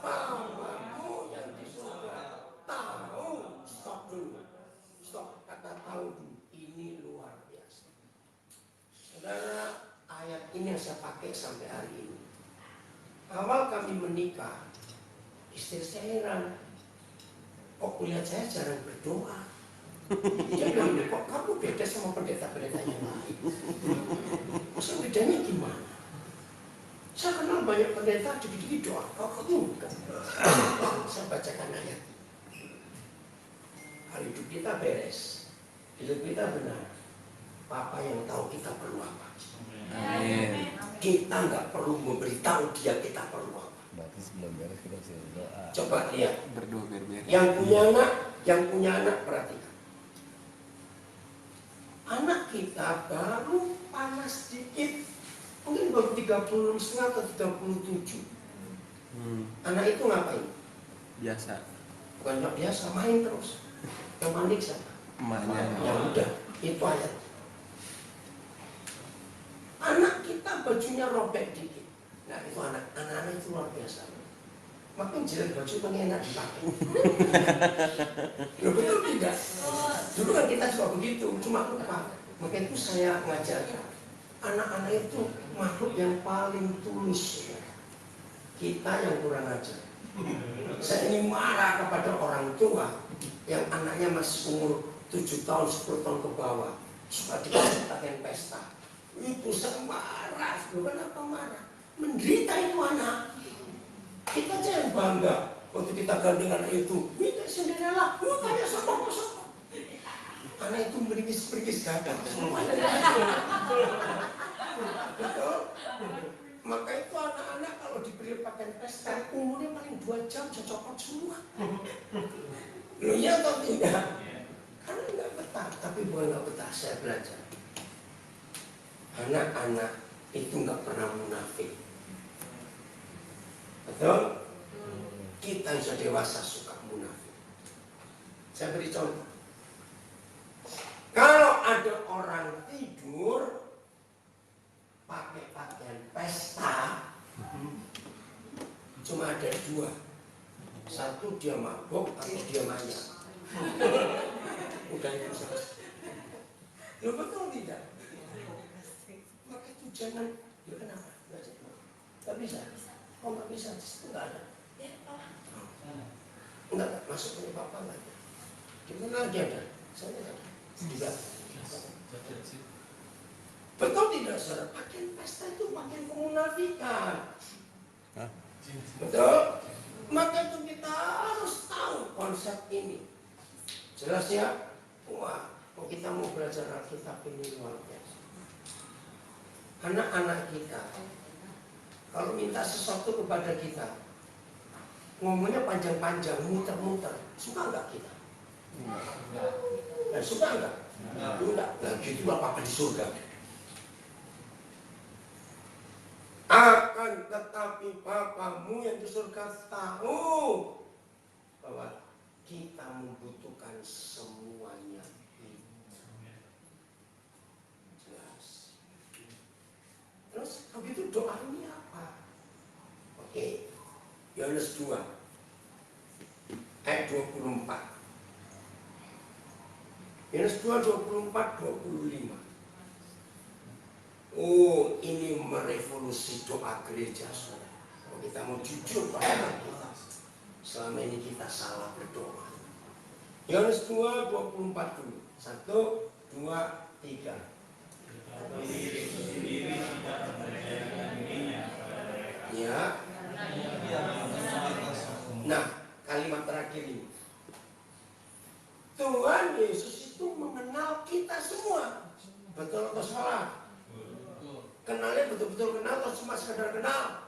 Bapakmu yang di surga tahu. Stop dulu. Stop, kata tahu dulu. Ini luar biasa. Saudara, ayat ini yang saya pakai sampai hari ini. Awal kami menikah, istri saya heran. Kok kuliah saya jarang berdoa. Dia bilang, kok kamu beda sama pendeta-pendeta yang lain? Maksudnya bedanya gimana? Saya kenal banyak pendeta, dikit-dikit doa. Kok enggak? Saya bacakan ayat. Kalau hidup kita beres, hidup kita benar. Papa yang tahu kita perlu apa. Amin. Kita nggak perlu memberitahu dia kita perlu apa. Berarti sebelum beres kita harus berdoa. Coba lihat. Berdoa biar beres. Yang punya anak perhatikan. Anak kita baru panas sedikit, mungkin baru 36,5 atau 37. Anak itu ngapain? Biasa. Bukan nggak biasa, main terus. Yang panik siapa? Emaknya. Ya udah, itu ayat. Anak kita bajunya robek dikit. Nah itu anak-anak itu luar biasa. Makin jelek baju makin enak dipakai. Loh betul tidak? Dulu kan kita juga begitu, cuma lupa. Maka itu saya ngajarkan. Anak-anak itu makhluk yang paling tulus. Kita yang kurang ajar. Saya ini marah kepada orang tua yang anaknya masih umur 7 tahun, 10 tahun ke bawah. Suka dikasih pakaian pesta. Itu saya marah. Kenapa marah? Menderita itu anak. Kita aja yang bangga waktu kita gandeng anak itu. Minta Cinderella, mukanya sama. Anak itu berikis gagal semuanya. Betul? Maka itu anak-anak kalau diberi pakaian pesta umurnya paling 2 jam cocok semua. Loh iya atau tidak? Karena nggak betah, tapi bukan nggak betah, saya belajar. Anak-anak itu nggak pernah munafik. Betul? Kita yang sudah dewasa suka munafik. Saya beri contoh. Kalau ada orang tidur pakai pakaian pesta, cuma ada 2. Satu dia mabuk atau dia manja. Udah itu saja. Loh betul tidak? Maka itu jangan. Ya kenapa? Nggak bisa. Oh nggak bisa, di situ nggak ada. Enggak, masuk punya papa nggak ada. Di mana lagi ada? Saya nggak ada. Juga. Betul tidak, saudara? Pakaian pesta itu pakaian kemunafikan. Betul? Maka itu kita harus tahu konsep ini. Jelas ya? Wah, kita mau belajar Alkitab ini luar biasa. Anak-anak kita, kalau minta sesuatu kepada kita, ngomongnya panjang-panjang, muter-muter, suka nggak kita? Suka nggak? Enggak. Lagi itu apa di surga? Akan tetapi Bapamu yang di surga tahu bahwa kita membutuhkan semuanya itu. Jelas. Terus begitu doa ini apa? Oke. Yohanes 2 ayat 24. Yohanes 2, 24, 25. Oh, ini merevolusi doa gereja, saudara. Kalau kita mau jujur pada kita, selama ini kita salah berdoa. Yohanes 2, 24 dulu. 1, 2, 3. Ya. Nah, kalimat terakhir ini. Tuhan Yesus itu mengenal kita semua. Betul atau salah? Kenalnya betul-betul kenal atau cuma sekedar kenal?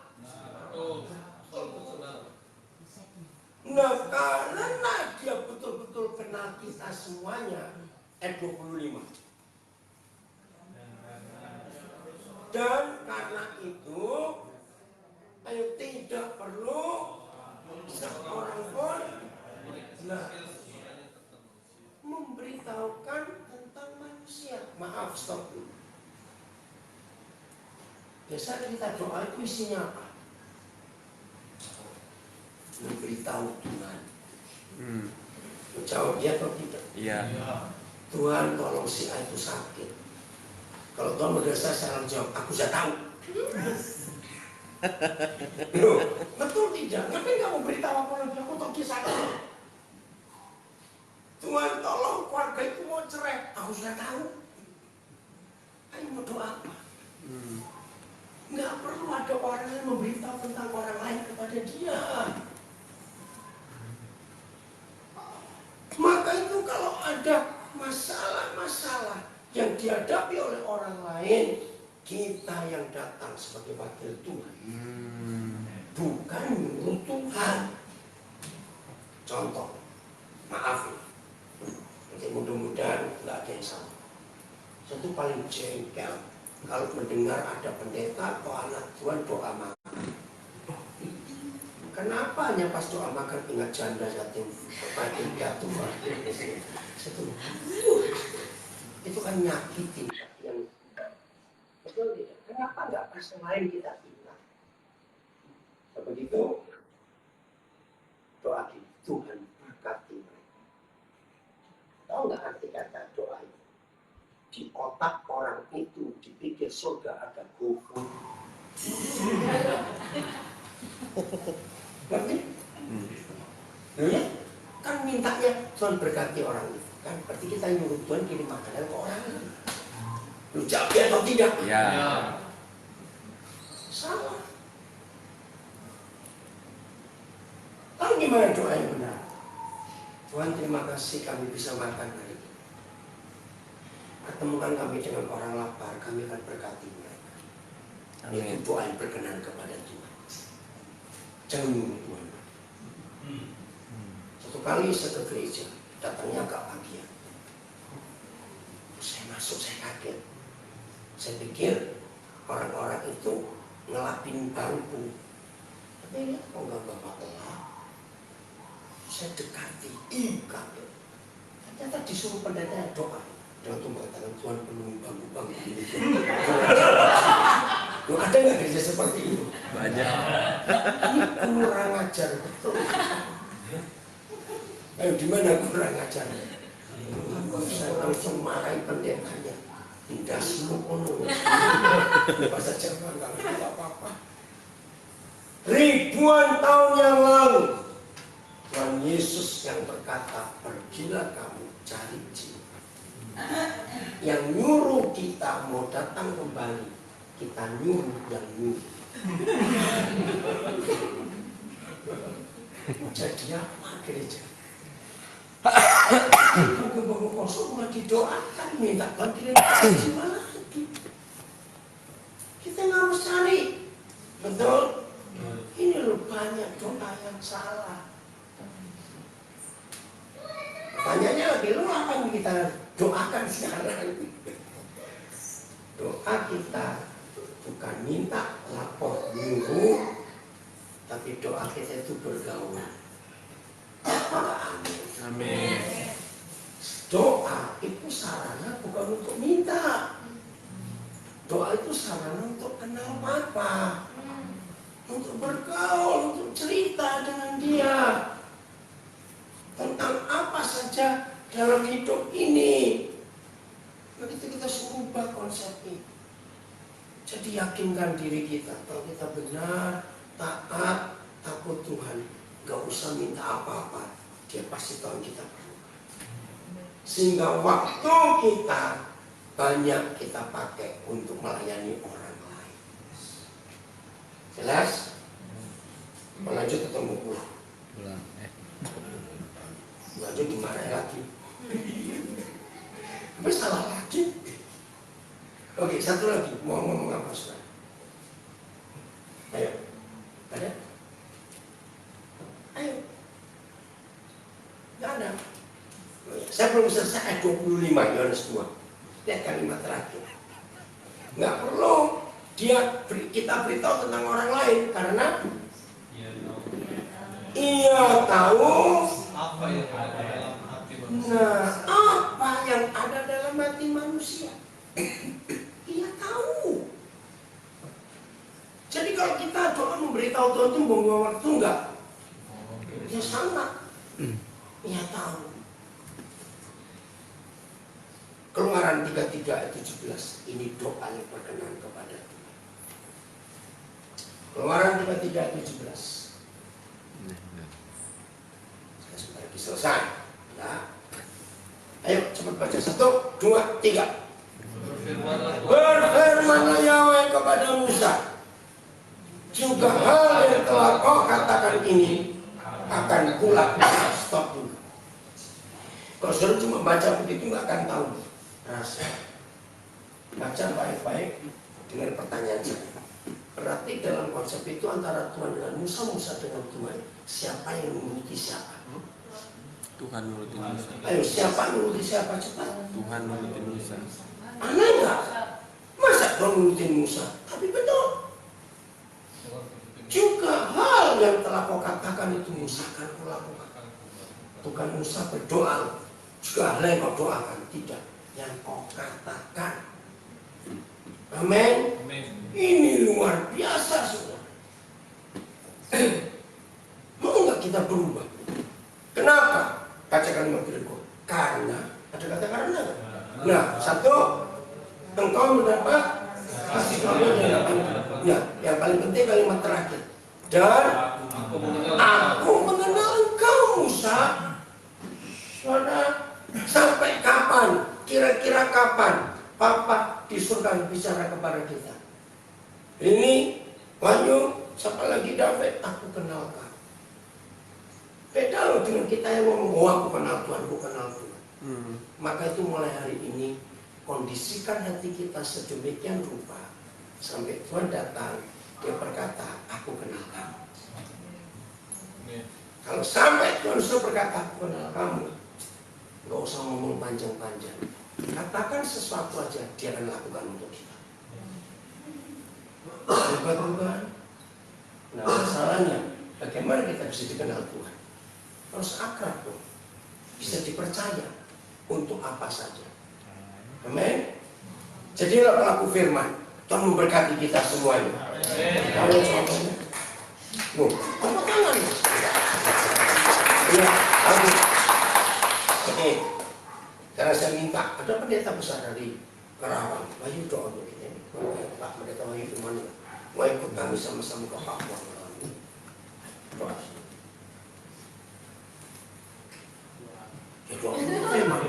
Nah, karena dia betul-betul kenal kita semuanya, ayat 25. Dan karena itu, ayo tidak perlu seorang pun memberitahukan tentang manusia. Maaf, stop dulu. Biasanya kita doa itu isinya apa? Memberitahu Tuhan. Jawab ya atau tidak? Iya. Tuhan tolong si A itu sakit. Kalau Tuhan berdosa saya langsung jawab, aku sudah tahu. Loh, betul tidak? Tapi nggak mau beritahu apa lagi, aku tahu kisahnya. Tuhan tolong keluarga itu mau cerai, aku sudah tahu. Ayo mau doa apa? Nggak perlu ada orang yang memberitahu tentang orang lain kepada dia. Maka itu kalau ada masalah-masalah yang dihadapi oleh orang lain, kita yang datang sebagai wakil Tuhan, bukan menurut Tuhan. Contoh, maaf ya, nanti mudah-mudahan nggak ada yang sama. Satu paling jengkel kalau mendengar ada pendeta atau anak Tuhan doa makan. Kenapa hanya pas doa makan ingat janda yatim piatu? Itu kan nyakitin yang betul tidak? Kenapa nggak pas yang lain kita ingat? Begitu doa Tuhan berkati mereka. Tahu nggak arti kata doa itu? Di otak orang itu dipikir surga ada GoFood. Ngerti? Ya? Kan mintanya Tuhan berkati orang itu. Kan berarti kita nyuruh Tuhan kirim makanan ke orang itu. Lu jawab ya atau tidak? Ya. Salah. Lalu gimana doa yang benar? Tuhan terima kasih kami bisa makan hari ini. Pertemukan kami dengan orang lapar, kami akan berkati mereka. Itu doa yang berkenan kepada Tuhan. Jangan nyuruh Tuhan. Satu kali saya ke gereja, datangnya agak pagi. Saya masuk, saya kaget. Saya pikir orang-orang itu ngelapin bangku. Tapi lihat kok nggak bapak-bapak. Saya dekati, kaget. Ternyata disuruh pendeta doa. Dengan tuh mengatakan Tuhan penuh bangku-bangku ini. Loh, ada nggak gereja seperti itu? Banyak. Ini kurang ajar betul. Ayo di mana kurang ajar? Saya langsung marahin pendetanya. Tidak semua penuh. Bahasa Jerman nggak ngerti apa-apa. ribuan tahun yang lalu Tuhan Yesus yang berkata, pergilah kamu cari jiwa. Yang nyuruh kita mau datang kembali, kita nyuruh yang nyuruh. Jadi apa gereja? Bangun kosong mulai didoakan, minta bantuan gimana lagi? Kita nggak harus cari, betul? Ini loh banyak doa yang salah. Pertanyaannya lagi, lo apa yang kita doakan sekarang? Doa kita bukan minta lapor nyuruh, tapi doa kita itu bergaul. Amin. Amin. Doa itu sarana bukan untuk minta. Doa itu sarana untuk kenal Bapa, untuk bergaul, untuk cerita dengan Dia tentang apa saja dalam hidup ini. Begitu kita ubah konsep ini. Jadi yakinkan diri kita, kalau kita benar, taat, takut Tuhan, gak usah minta apa-apa, Dia pasti tahu kita perlu. Sehingga waktu kita banyak kita pakai untuk melayani orang lain. Jelas? Lanjut ketemu pulang. Lanjut dimarahin lagi. Tapi salah lagi. Oke, satu lagi. Mau ngomong apa sekarang? Ayo. Ada? Ayo. Gak ada. Saya belum selesai ayat 25 Yohanes 2. Lihat kalimat terakhir. Nggak perlu kita beritahu tentang orang lain karena ia tahu apa yang ada dalam hati manusia. Nah, apa yang ada dalam hati manusia? Ia tahu. Jadi kalau kita doa memberitahu Tuhan itu buang-buang waktu enggak? Ya sama. Ia tahu. Keluaran 33 ayat 17. Ini doa yang berkenan kepada Tuhan. Keluaran 33 ayat 17. Saya sebentar lagi selesai. Nah. Ayo cepat baca 1, 2, 3. Berfirmanlah Yahweh kepada Musa, juga hal yang telah kau katakan ini akan kulakukan. Stop dulu. Kalau suruh cuma baca begitu nggak akan tahu rasa. Baca baik-baik dengan pertanyaan saya. Berarti dalam konsep itu antara Tuhan dengan Musa, Musa dengan Tuhan, siapa yang menuruti siapa? Tuhan nurutin Musa. Ayo, siapa nuruti siapa cepat? Tuhan nurutin Musa. Aneh nggak? Masa Tuhan nurutin Musa? Tapi betul. Juga hal yang telah kau katakan itu Musa akan kau lakukan. Bukan Musa berdoa. Juga hal yang kau doakan. Tidak. Yang kau katakan. Amin. Ini luar biasa saudara. Mau nggak kita berubah? Kenapa? Baca kalimat berikut. Karena, ada kata karena nggak? Nah, 1, engkau mendapat kasih karunia yang dapat. Ya, yang paling penting kalimat terakhir. Dan aku mengenal engkau Musa. Saudara, sampai kapan? Kira-kira kapan Papa di surga bicara kepada kita? Ini Wanyu, siapa lagi David? Aku kenal kamu. Beda loh dengan kita yang ngomong, oh aku kenal Tuhan, aku kenal Tuhan. Maka itu mulai hari ini kondisikan hati kita sedemikian rupa sampai Tuhan datang, Dia berkata, aku kenal kamu. Kalau sampai Tuhan sudah berkata, aku kenal kamu, nggak usah ngomong panjang-panjang. Katakan sesuatu aja, Dia akan lakukan untuk kita. Berubah-ubah. Nah masalahnya, bagaimana kita bisa dikenal Tuhan? Harus akrab dong. Bisa dipercaya untuk apa saja. Amin. Jadilah pelaku firman. Tuhan memberkati kita semuanya. Kalau contohnya, tepuk tangan. Ya, amin. Oke. Karena saya minta, ada pendeta besar dari Karawang, Bayu doa untuk ini. Pak Pendeta Bayu Firman, mau ikut kami sama-sama ke Papua. Itu memang